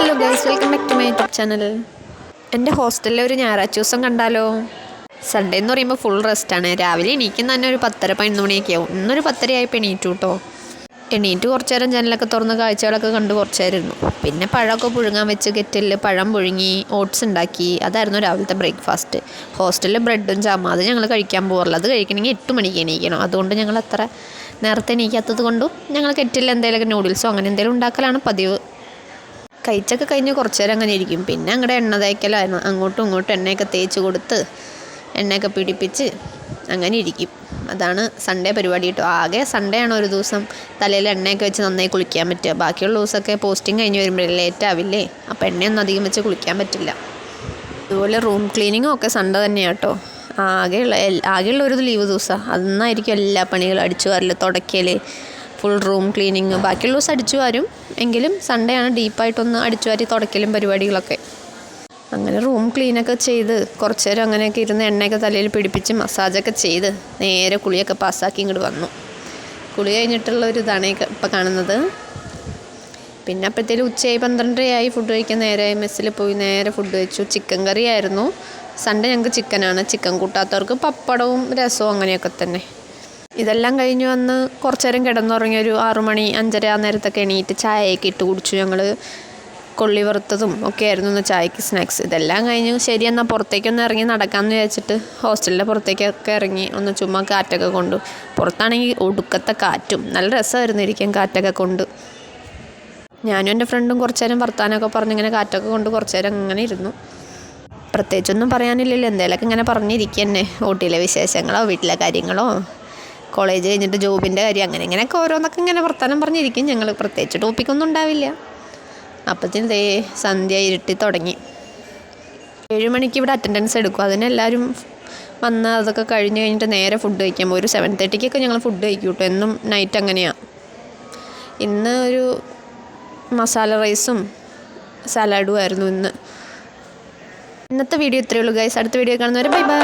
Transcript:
Hello guys, welcome back to my YouTube channel. എൻ്റെ ഹോസ്റ്റലിലെ ഒരു ഞായറാഴ്ച ദിവസം കണ്ടാലോ? സൺഡേ എന്ന് പറയുമ്പോൾ ഫുൾ റെസ്റ്റാണ്. രാവിലെ എണീക്കുന്ന തന്നെ ഒരു 10:30-11 മണിയൊക്കെ ആവും. ഇന്നൊരു 10:30 ആയപ്പോൾ എണീറ്റു കേട്ടോ. എണീറ്റ് കുറച്ച് നേരം ജനലൊക്കെ തുറന്ന് കാഴ്ചകളൊക്കെ കണ്ട് കുറച്ച് നേരം ഇരുന്നു. പിന്നെ പഴമൊക്കെ പുഴുങ്ങാൻ വെച്ച് കെറ്റിലിൽ പഴം പുഴുങ്ങി ഓട്സ് ഉണ്ടാക്കി. അതായിരുന്നു രാവിലത്തെ ബ്രേക്ക്ഫാസ്റ്റ്. ഹോസ്റ്റലിൽ ബ്രെഡും ജാമും അത് ഞങ്ങൾ കഴിക്കാൻ പോകാറില്ല. അത് കഴിക്കണമെങ്കിൽ 8 മണിക്ക് എണീക്കണം. അതുകൊണ്ട് ഞങ്ങൾ അത്ര നേരത്തെ എണീക്കാത്തത് കൊണ്ടും ഞങ്ങൾ കെറ്റിലിൽ എന്തെങ്കിലുമൊക്കെ നൂഡിൽസോ അങ്ങനെ എന്തെങ്കിലും ഉണ്ടാക്കലാണ് പതിവ്. കഴിച്ചൊക്കെ കഴിഞ്ഞ് കുറച്ച് നേരം അങ്ങനെ ഇരിക്കും. പിന്നെ അങ്ങടെ എണ്ണ തേക്കലായിരുന്നു. അങ്ങോട്ടും ഇങ്ങോട്ടും എണ്ണയൊക്കെ തേച്ച് കൊടുത്ത് എണ്ണയൊക്കെ പിടിപ്പിച്ച് അങ്ങനെ ഇരിക്കും. അതാണ് സൺഡേ പരിപാടി കേട്ടോ. ആകെ സൺഡേ ആണ് ഒരു ദിവസം തലയിൽ എണ്ണയൊക്കെ വെച്ച് നന്നായി കുളിക്കാൻ പറ്റുക. ബാക്കിയുള്ള ദിവസമൊക്കെ പോസ്റ്റിംഗ് കഴിഞ്ഞ് വരുമ്പോഴേ ലേറ്റ് ആവില്ലേ, അപ്പോൾ എണ്ണയൊന്നും അധികം വെച്ച് കുളിക്കാൻ പറ്റില്ല. അതുപോലെ റൂം ക്ലീനിങ്ങും ഒക്കെ സൺഡേ തന്നെയാണ് കേട്ടോ. ആകെയുള്ള ഒരു ലീവ് ദിവസമാണ്. അന്നായിരിക്കും എല്ലാ പണികളും അടിച്ചു വാരൽ, തുടയ്ക്കൽ, ഫുൾ റൂം ക്ലീനിങ്. ബാക്കിയുള്ള ദിവസം അടിച്ചു വാരും, എങ്കിലും സൺഡേ ആണ് ഡീപ്പായിട്ടൊന്ന് അടിച്ചു വാരി തുടയ്ക്കലും പരിപാടികളൊക്കെ. അങ്ങനെ റൂം ക്ലീനൊക്കെ ചെയ്ത് കുറച്ച് നേരം അങ്ങനെയൊക്കെ ഇരുന്ന് എണ്ണയൊക്കെ തലയിൽ പിടിപ്പിച്ച് മസാജൊക്കെ ചെയ്ത് നേരെ കുളിയൊക്കെ പാസ്സാക്കി ഇങ്ങോട്ട് വന്നു. കുളി കഴിഞ്ഞിട്ടുള്ള ഒരു ഇതാണ് ഇപ്പം കാണുന്നത്. പിന്നെ അപ്പോഴത്തേലും ഉച്ചയായി 12:30 ഫുഡ് കഴിക്കാൻ നേരെ മെസ്സിൽ പോയി നേരെ ഫുഡ് കഴിച്ചു. ചിക്കൻ കറി ആയിരുന്നു. സൺഡേ ഞങ്ങൾക്ക് ചിക്കനാണ്. ചിക്കൻ കൂട്ടാത്തവർക്ക് പപ്പടവും രസവും അങ്ങനെയൊക്കെ തന്നെ. ഇതെല്ലാം കഴിഞ്ഞ് വന്ന് കുറച്ച് നേരം കിടന്നുറങ്ങി. ഒരു 6 മണി 5:30 ആ നേരത്തൊക്കെ എണീറ്റ് ചായയൊക്കെ ഇട്ട് കുടിച്ചു. ഞങ്ങൾ കൊള്ളി വറുത്തതും ഒക്കെ ആയിരുന്നു ഇന്ന് ചായക്ക് സ്നാക്സ്. ഇതെല്ലാം കഴിഞ്ഞ് ശരി എന്നാൽ പുറത്തേക്കൊന്ന് ഇറങ്ങി നടക്കാമെന്ന് വിചാരിച്ചിട്ട് ഹോസ്റ്റലിൻ്റെ പുറത്തേക്കൊക്കെ ഇറങ്ങി ഒന്ന് ചുമ്മാ കാറ്റൊക്കെ കൊണ്ടു. പുറത്താണെങ്കിൽ ഒടുക്കത്തെ കാറ്റും നല്ല രസമായിരുന്നു ഇരിക്കാൻ കാറ്റൊക്കെ കൊണ്ട്. ഞാനും എൻ്റെ ഫ്രണ്ടും കുറച്ച് നേരം വർത്താനമൊക്കെ പറഞ്ഞിങ്ങനെ കാറ്റൊക്കെ കൊണ്ട് കുറച്ച് നേരം അങ്ങനെ ഇരുന്നു. പ്രത്യേകിച്ചൊന്നും പറയാനില്ലല്ലോ, എന്തെങ്കിലുമൊക്കെ ഇങ്ങനെ പറഞ്ഞിരിക്കുക തന്നെ. ഊട്ടിയിലെ വിശേഷങ്ങളോ വീട്ടിലെ കാര്യങ്ങളോ കോളേജ് കഴിഞ്ഞിട്ട് ജോബിൻ്റെ കാര്യം അങ്ങനെ ഇങ്ങനെയൊക്കെ ഓരോന്നൊക്കെ ഇങ്ങനെ വർത്തമാനം പറഞ്ഞിരിക്കും ഞങ്ങൾ. പ്രത്യേകിച്ച് ടോപ്പിക്കൊന്നും ഉണ്ടാവില്ല. അപ്പത്തിന് സന്ധ്യ ഇരുട്ടി തുടങ്ങി. 7 മണിക്ക് ഇവിടെ അറ്റൻഡൻസ് എടുക്കും. അതിനെല്ലാവരും വന്ന് അതൊക്കെ കഴിഞ്ഞിട്ട് നേരെ ഫുഡ് കഴിക്കാൻ പോകും. ഒരു 7:30 ഞങ്ങൾ ഫുഡ് കഴിക്കും കേട്ടോ. എന്നും നൈറ്റ് അങ്ങനെയാണ്. ഇന്ന് ഒരു മസാല റൈസും സലാഡും ആയിരുന്നു ഇന്നത്തെ വീഡിയോ. ഇത്രയേ ഉള്ളൂ ഗൈസ്. അടുത്ത വീഡിയോ കാണുന്നവരെ ബൈ ബൈ.